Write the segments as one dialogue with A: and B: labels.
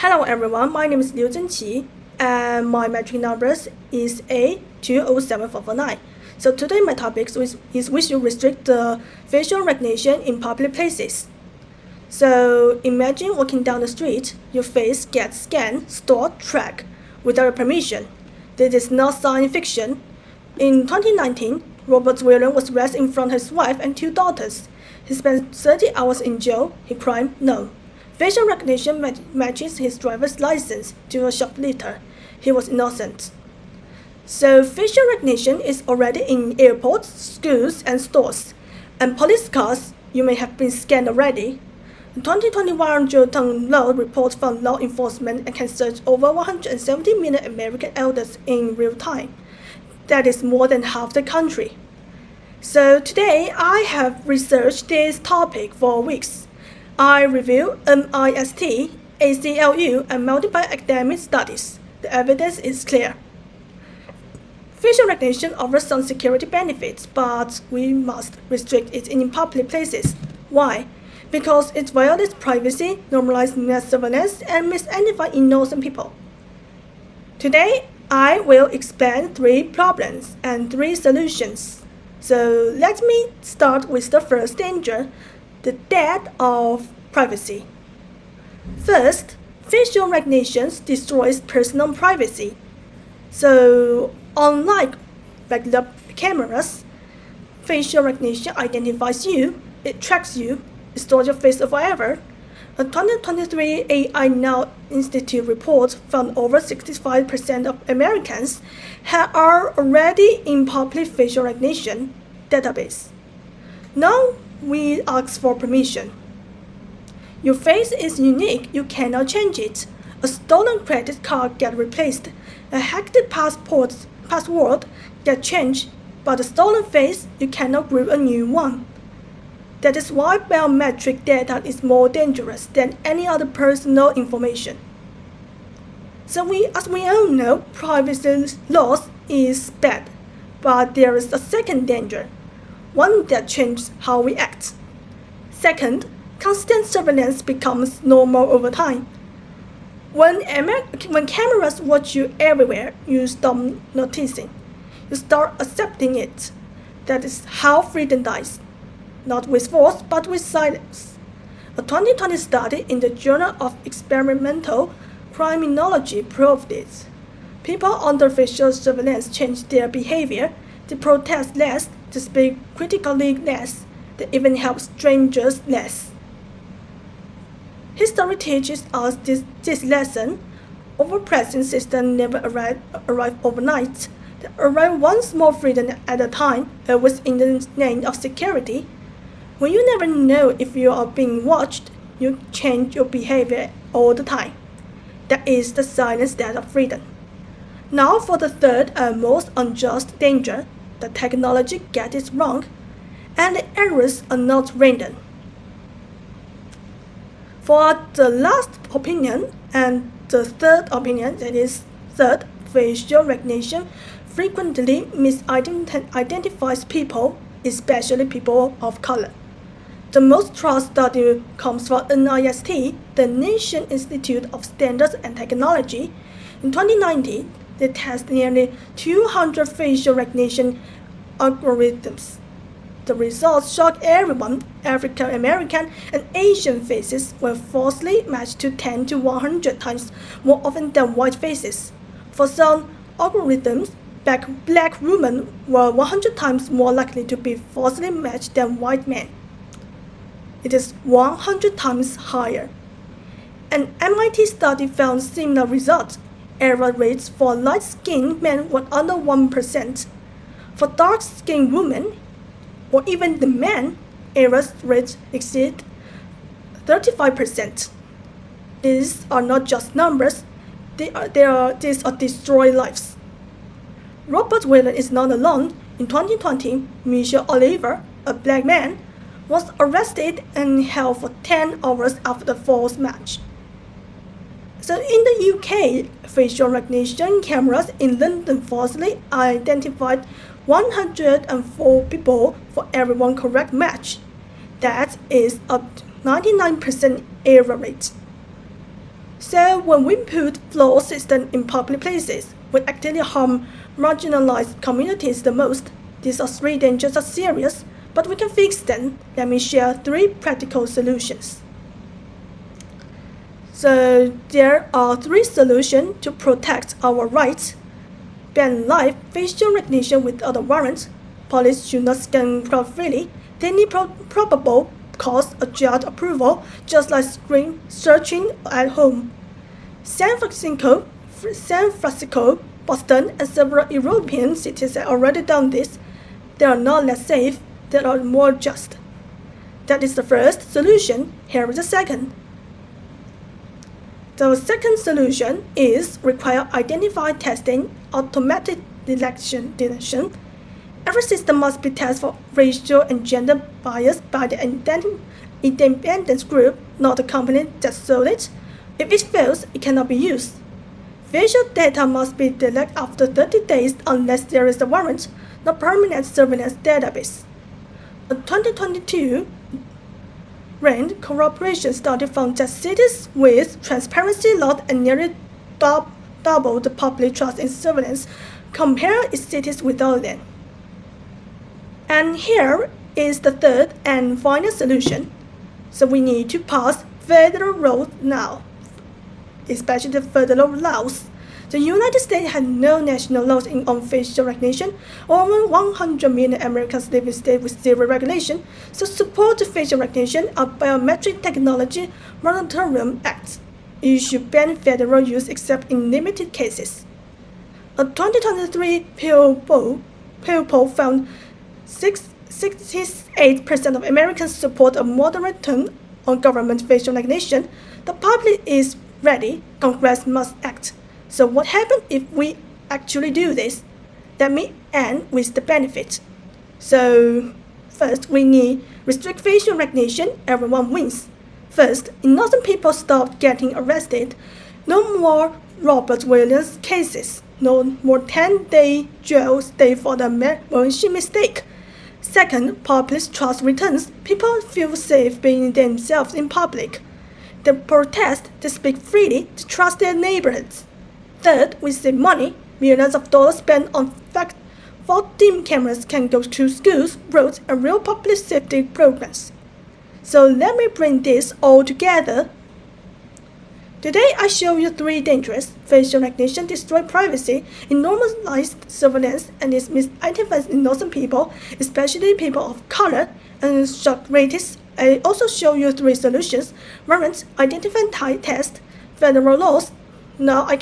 A: Hello everyone, my name is Liu Zhenqi and my metric numbers is A207449. So today my topic is we should restrict the facial recognition in public places. So imagine walking down the street, your face gets scanned, stored, tracked without your permission. This is not science fiction. In 2019, Robert Williams was arrested in front of his wife and 2 daughters. He spent 30 hours in jail. His crime? No. Facial recognition matches his driver's license to a shoplifter. He was innocent. So facial recognition is already in airports, schools, and stores. And police cars, you may have been scanned already. The 2021 Zheotong Law report from law enforcement and can search over 170 million American adults in real time. That is more than half the country. So today I have researched this topic for weeks. I review MIST, ACLU, and multiple academic studies. The evidence is clear. Facial recognition offers some security benefits, but we must restrict it in public places. Why? Because it violates privacy, normalizes mass surveillance, and misidentifies innocent people. Today, I will explain 3 problems and 3 solutions. So let me start with the first danger, the death of privacy. First, facial recognition destroys personal privacy. So, unlike regular cameras, facial recognition identifies you, it tracks you, it stores your face forever. A 2023 AI Now Institute report found over 65% of Americans are already in public facial recognition database. Now we ask for permission. Your face is unique, you cannot change it. A stolen credit card gets replaced, a hacked password gets changed, but a stolen face, you cannot create a new one. That is why biometric data is more dangerous than any other personal information. So as we all know, privacy loss is bad, but there is a second danger, one that changes how we act. Second, constant surveillance becomes normal over time. When cameras watch you everywhere, you stop noticing. You start accepting it. That is how freedom dies. Not with force, but with silence. A 2020 study in the Journal of Experimental Criminology proved this. People under facial surveillance change their behavior, they protest less, they speak critically less, they even help strangers less. History teaches us this lesson. Overpressing systems never arrive overnight. They arrive one small freedom at a time, always in the name of security. When you never know if you are being watched, you change your behavior all the time. That is the silent death of freedom. Now for the third and most unjust danger, the technology gets it wrong, and the errors are not random. For the last opinion and the third opinion, that is third, facial recognition frequently misidentifies people, especially people of color. The most trusted study comes from NIST, the National Institute of Standards and Technology. In 2019, they tested nearly 200 facial recognition algorithms. The results shocked everyone. African American and Asian faces were falsely matched to 10 to 100 times more often than white faces. For some algorithms, black women were 100 times more likely to be falsely matched than white men. It is 100 times higher. An MIT study found similar results. Error rates for light-skinned men were under 1%. For dark-skinned women, or even the men, error rates exceed 35%. These are not just numbers, these are destroy lives. Robert Williams is not alone. In 2020, Michelle Oliver, a black man, was arrested and held for 10 hours after the false match. So in the UK, facial recognition cameras in London falsely identified 104 people for every one correct match. That is a 99% error rate. So when we put flawed systems in public places, we actively harm marginalized communities the most. These are 3 dangers are serious, but we can fix them. Let me share 3 practical solutions. So there are 3 solutions to protect our rights. Ban live facial recognition without a warrant. Police should not scan crowd freely. They need probable cause or judge approval, just like searching at home. San Francisco, Boston, and several European cities have already done this. They are not less safe, they are more just. That is the first solution. Here is the second. The second solution is require identified testing, automatic detection. Every system must be tested for racial and gender bias by the independent group, not the company that sold it. If it fails, it cannot be used. Facial data must be deleted after 30 days unless there is a warrant, not permanent surveillance database. A 2022 RAND corroboration study found that cities with transparency laws and nearly double the public trust in surveillance compared with cities without them. And here is the third and final solution. So we need to pass federal laws now, especially the federal laws. The United States has no national laws on facial recognition. Over 100 million Americans live in states with zero regulation, so support the facial recognition of Biometric Technology Moratorium Act. You should ban federal use except in limited cases. A 2023 Pew poll found 68% of Americans support a moderate tone on government facial recognition. The public is ready. Congress must act. So what happens if we actually do this? Let me end with the benefits. So first, we need restrict facial recognition. Everyone wins. First, innocent people stop getting arrested. No more Robert Williams cases. No more 10-day jail stay for the Malaysian mistake. Second, public trust returns. People feel safe being themselves in public. They protest, they speak freely, they trust their neighborhoods. Third, we save money. Millions of dollars spent on faulty cameras can go to schools, roads, and real public safety programs. So let me bring this all together. Today I show you 3 dangers. Facial recognition destroys privacy, it normalized surveillance, and it misidentifies innocent people, especially people of color, and shock rates. I also show you 3 solutions: warrants, identify test, federal laws. Now I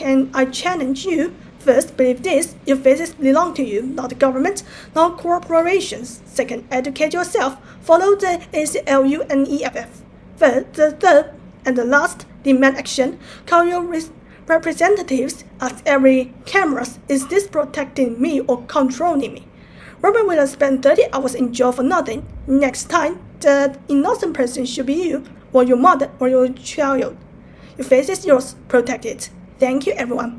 A: challenge you. First, believe this: your faces belong to you, not the government, not corporations. Second, educate yourself. Follow the ACLU and EFF. Third, and the last, demand action. Call your representatives. Ask every camera, is this protecting me or controlling me? Robert Williams spent 30 hours in jail for nothing. Next time, the innocent person should be you, or your mother, or your child. Your face is yours. Protect it. Thank you, everyone.